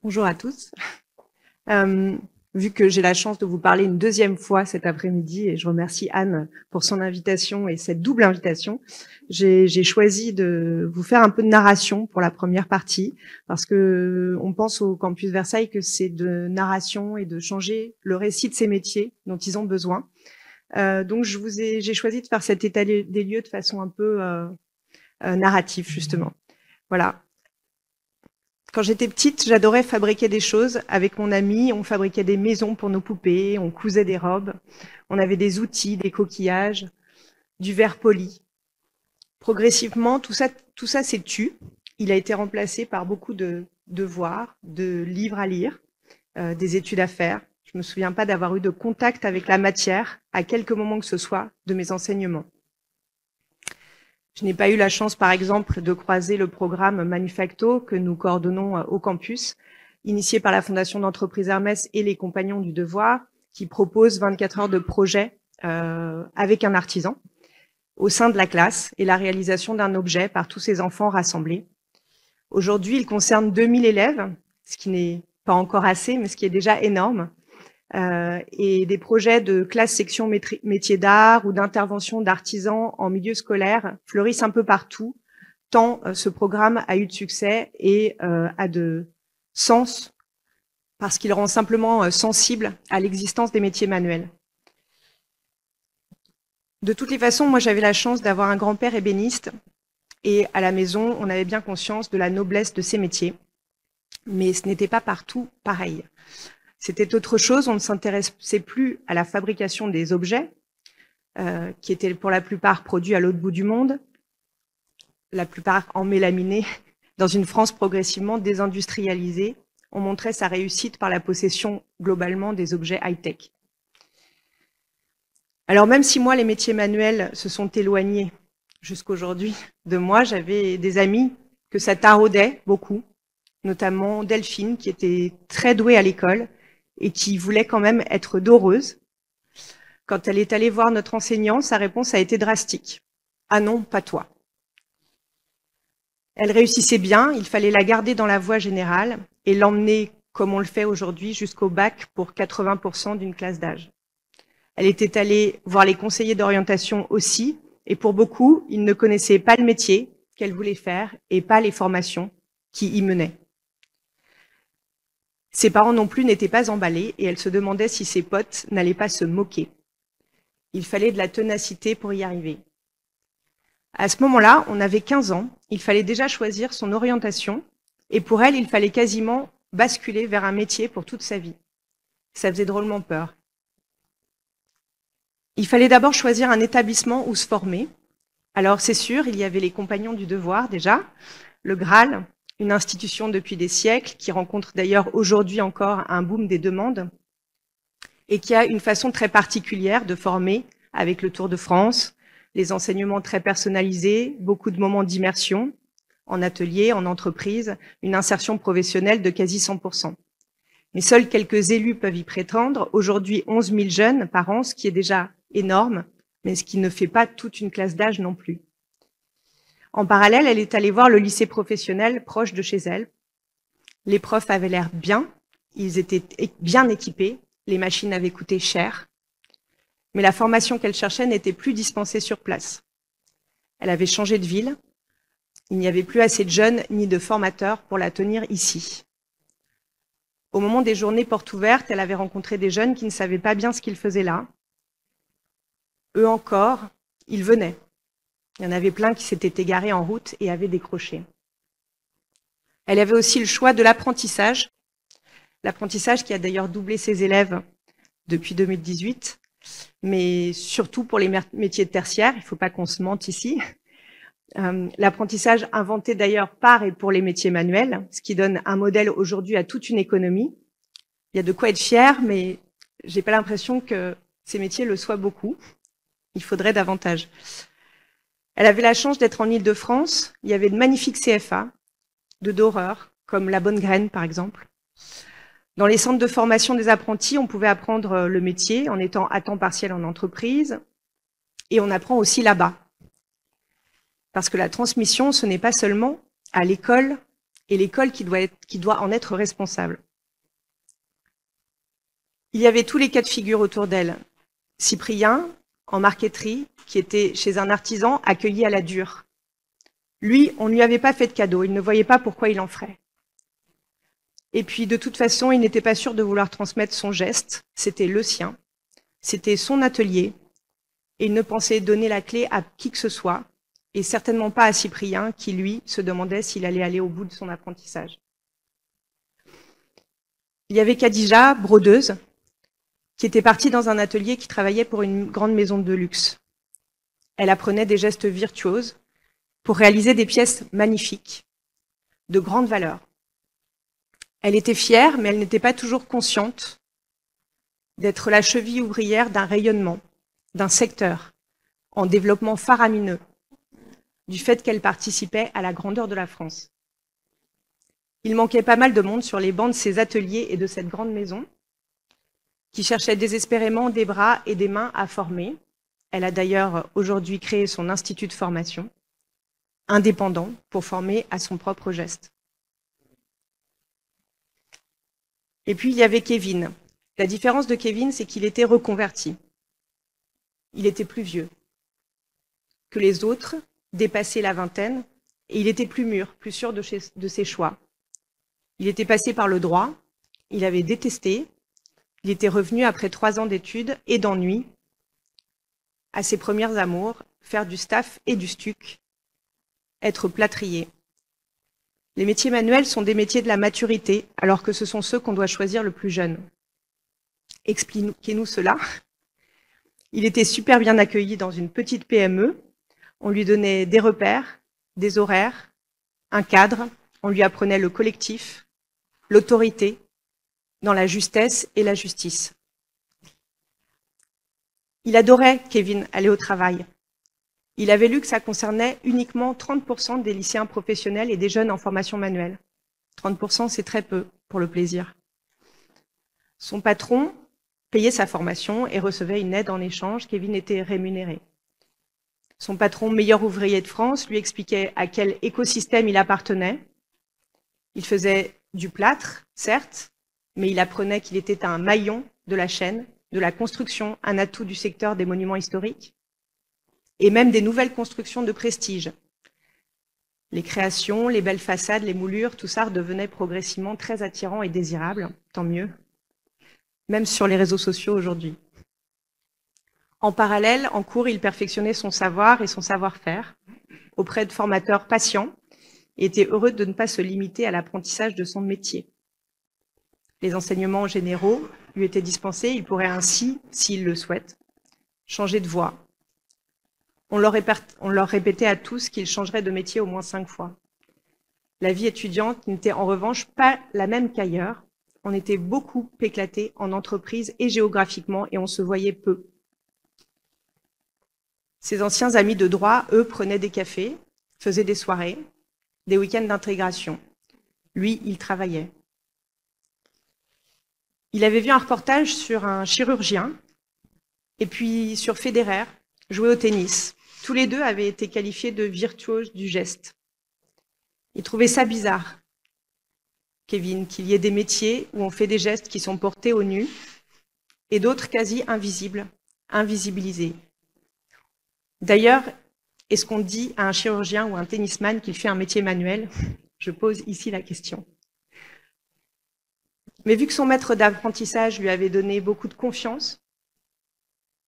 Bonjour à tous. Vu que j'ai la chance de vous parler une deuxième fois cet après-midi, et je remercie Anne pour son invitation et cette double invitation, j'ai choisi de vous faire un peu de narration pour la première partie, parce que on pense au campus Versailles que c'est de narration et de changer le récit de ces métiers dont ils ont besoin. Donc j'ai choisi de faire cet état des lieux de façon un peu narrative, justement. Voilà. Quand j'étais petite, j'adorais fabriquer des choses. Avec mon ami, on fabriquait des maisons pour nos poupées, on cousait des robes, on avait des outils, des coquillages, du verre poli. Progressivement, tout ça s'est tu. Il a été remplacé par beaucoup de devoirs, de livres à lire, des études à faire. Je me souviens pas d'avoir eu de contact avec la matière à quelque moment que ce soit de mes enseignements. Je n'ai pas eu la chance, par exemple, de croiser le programme Manufacto que nous coordonnons au campus, initié par la Fondation d'entreprise Hermès et les Compagnons du Devoir, qui propose 24 heures de projet avec un artisan au sein de la classe et la réalisation d'un objet par tous ces enfants rassemblés. Aujourd'hui, il concerne 2000 élèves, ce qui n'est pas encore assez, mais ce qui est déjà énorme. Et des projets de classe-section métiers d'art ou d'intervention d'artisans en milieu scolaire fleurissent un peu partout, tant ce programme a eu de succès et a de sens parce qu'il rend simplement sensible à l'existence des métiers manuels. De toutes les façons, moi j'avais la chance d'avoir un grand-père ébéniste et à la maison, on avait bien conscience de la noblesse de ces métiers, mais ce n'était pas partout pareil. C'était autre chose, on ne s'intéressait plus à la fabrication des objets, qui étaient pour la plupart produits à l'autre bout du monde, la plupart en mélaminé, dans une France progressivement désindustrialisée. On montrait sa réussite par la possession globalement des objets high-tech. Alors même si moi, les métiers manuels se sont éloignés jusqu'aujourd'hui de moi, j'avais des amis que ça taraudait beaucoup, notamment Delphine, qui était très douée à l'école, et qui voulait quand même être doreuse. Quand elle est allée voir notre enseignant, sa réponse a été drastique. Ah non, pas toi. Elle réussissait bien, il fallait la garder dans la voie générale et l'emmener, comme on le fait aujourd'hui, jusqu'au bac pour 80% d'une classe d'âge. Elle était allée voir les conseillers d'orientation aussi, et pour beaucoup, ils ne connaissaient pas le métier qu'elle voulait faire et pas les formations qui y menaient. Ses parents non plus n'étaient pas emballés et elle se demandait si ses potes n'allaient pas se moquer. Il fallait de la ténacité pour y arriver. À ce moment-là, on avait 15 ans, il fallait déjà choisir son orientation et pour elle, il fallait quasiment basculer vers un métier pour toute sa vie. Ça faisait drôlement peur. Il fallait d'abord choisir un établissement où se former. Alors c'est sûr, il y avait les Compagnons du Devoir déjà, le Graal, une institution depuis des siècles qui rencontre d'ailleurs aujourd'hui encore un boom des demandes et qui a une façon très particulière de former avec le Tour de France, les enseignements très personnalisés, beaucoup de moments d'immersion en atelier, en entreprise, une insertion professionnelle de quasi 100%. Mais seuls quelques élus peuvent y prétendre. Aujourd'hui, 11 000 jeunes par an, ce qui est déjà énorme, mais ce qui ne fait pas toute une classe d'âge non plus. En parallèle, elle est allée voir le lycée professionnel proche de chez elle. Les profs avaient l'air bien, ils étaient bien équipés, les machines avaient coûté cher, mais la formation qu'elle cherchait n'était plus dispensée sur place. Elle avait changé de ville, il n'y avait plus assez de jeunes ni de formateurs pour la tenir ici. Au moment des journées portes ouvertes, elle avait rencontré des jeunes qui ne savaient pas bien ce qu'ils faisaient là. Eux encore, ils venaient. Il y en avait plein qui s'étaient égarés en route et avaient décroché. Elle avait aussi le choix de l'apprentissage qui a d'ailleurs doublé ses élèves depuis 2018, mais surtout pour les métiers de tertiaire, il ne faut pas qu'on se mente ici. L'apprentissage inventé d'ailleurs par et pour les métiers manuels, ce qui donne un modèle aujourd'hui à toute une économie. Il y a de quoi être fier, mais j'ai pas l'impression que ces métiers le soient beaucoup. Il faudrait davantage. Elle avait la chance d'être en Île-de-France. Il y avait de magnifiques CFA, de doreurs, comme La Bonne Graine, par exemple. Dans les centres de formation des apprentis, on pouvait apprendre le métier en étant à temps partiel en entreprise. Et on apprend aussi là-bas. Parce que la transmission, ce n'est pas seulement à l'école et l'école qui doit en être responsable. Il y avait tous les cas de figure autour d'elle. Cyprien, en marqueterie, qui était chez un artisan accueilli à la dure. Lui, on ne lui avait pas fait de cadeau, il ne voyait pas pourquoi il en ferait. Et puis, de toute façon, il n'était pas sûr de vouloir transmettre son geste, c'était le sien, c'était son atelier, et il ne pensait donner la clé à qui que ce soit, et certainement pas à Cyprien, qui, lui, se demandait s'il allait aller au bout de son apprentissage. Il y avait Khadija, brodeuse, qui était partie dans un atelier qui travaillait pour une grande maison de luxe. Elle apprenait des gestes virtuoses pour réaliser des pièces magnifiques, de grande valeur. Elle était fière, mais elle n'était pas toujours consciente d'être la cheville ouvrière d'un rayonnement, d'un secteur en développement faramineux, du fait qu'elle participait à la grandeur de la France. Il manquait pas mal de monde sur les bancs de ces ateliers et de cette grande maison, qui cherchait désespérément des bras et des mains à former. Elle a d'ailleurs aujourd'hui créé son institut de formation, indépendant, pour former à son propre geste. Et puis il y avait Kevin. La différence de Kevin, c'est qu'il était reconverti. Il était plus vieux que les autres, dépassé la vingtaine, et il était plus mûr, plus sûr de ses choix. Il était passé par le droit, il avait détesté, il était revenu après 3 ans d'études et d'ennui à ses premières amours, faire du staff et du stuc, être plâtrier. Les métiers manuels sont des métiers de la maturité, alors que ce sont ceux qu'on doit choisir le plus jeune. Expliquez-nous cela. Il était super bien accueilli dans une petite PME. On lui donnait des repères, des horaires, un cadre. On lui apprenait le collectif, l'autorité, dans la justesse et la justice. Il adorait, Kevin, aller au travail. Il avait lu que ça concernait uniquement 30% des lycéens professionnels et des jeunes en formation manuelle. 30%, c'est très peu pour le plaisir. Son patron payait sa formation et recevait une aide en échange. Kevin était rémunéré. Son patron, meilleur ouvrier de France, lui expliquait à quel écosystème il appartenait. Il faisait du plâtre, certes, mais il apprenait qu'il était un maillon de la chaîne, de la construction, un atout du secteur des monuments historiques, et même des nouvelles constructions de prestige. Les créations, les belles façades, les moulures, tout ça devenait progressivement très attirant et désirable, tant mieux, même sur les réseaux sociaux aujourd'hui. En parallèle, en cours, il perfectionnait son savoir et son savoir-faire auprès de formateurs patients et était heureux de ne pas se limiter à l'apprentissage de son métier. Les enseignements généraux lui étaient dispensés, il pourrait ainsi, s'il le souhaite, changer de voie. On leur répétait à tous qu'il changerait de métier au moins 5 fois. La vie étudiante n'était en revanche pas la même qu'ailleurs. On était beaucoup éclatés en entreprise et géographiquement et on se voyait peu. Ses anciens amis de droit, eux, prenaient des cafés, faisaient des soirées, des week-ends d'intégration. Lui, il travaillait. Il avait vu un reportage sur un chirurgien et puis sur Federer, jouer au tennis. Tous les deux avaient été qualifiés de virtuoses du geste. Il trouvait ça bizarre, Kevin, qu'il y ait des métiers où on fait des gestes qui sont portés au nu et d'autres quasi invisibles, invisibilisés. D'ailleurs, est-ce qu'on dit à un chirurgien ou à un tennisman qu'il fait un métier manuel? Je pose ici la question. Mais vu que son maître d'apprentissage lui avait donné beaucoup de confiance,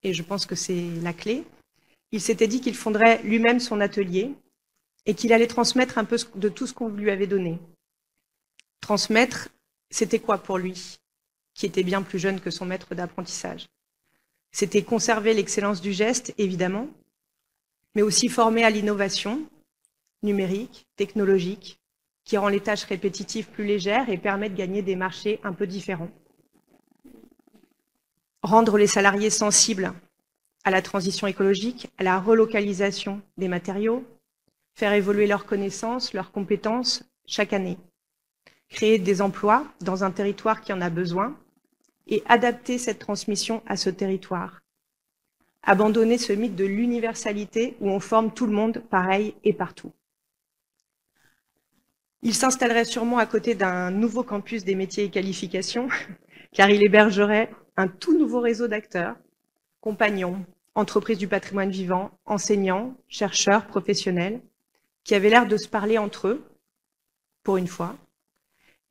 et je pense que c'est la clé, il s'était dit qu'il fonderait lui-même son atelier et qu'il allait transmettre un peu de tout ce qu'on lui avait donné. Transmettre, c'était quoi pour lui, qui était bien plus jeune que son maître d'apprentissage? C'était conserver l'excellence du geste, évidemment, mais aussi former à l'innovation numérique, technologique, qui rend les tâches répétitives plus légères et permet de gagner des marchés un peu différents. Rendre les salariés sensibles à la transition écologique, à la relocalisation des matériaux, faire évoluer leurs connaissances, leurs compétences chaque année, créer des emplois dans un territoire qui en a besoin et adapter cette transmission à ce territoire. Abandonner ce mythe de l'universalité où on forme tout le monde pareil et partout. Il s'installerait sûrement à côté d'un nouveau campus des métiers et qualifications, car il hébergerait un tout nouveau réseau d'acteurs, compagnons, entreprises du patrimoine vivant, enseignants, chercheurs, professionnels, qui avaient l'air de se parler entre eux, pour une fois,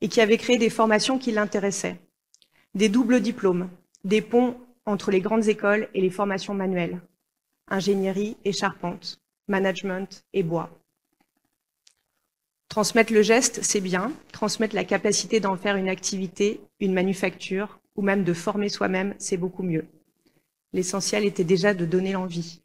et qui avaient créé des formations qui l'intéressaient. Des doubles diplômes, des ponts entre les grandes écoles et les formations manuelles, ingénierie et charpente, management et bois. Transmettre le geste, c'est bien. Transmettre la capacité d'en faire une activité, une manufacture, ou même de former soi-même, c'est beaucoup mieux. L'essentiel était déjà de donner l'envie.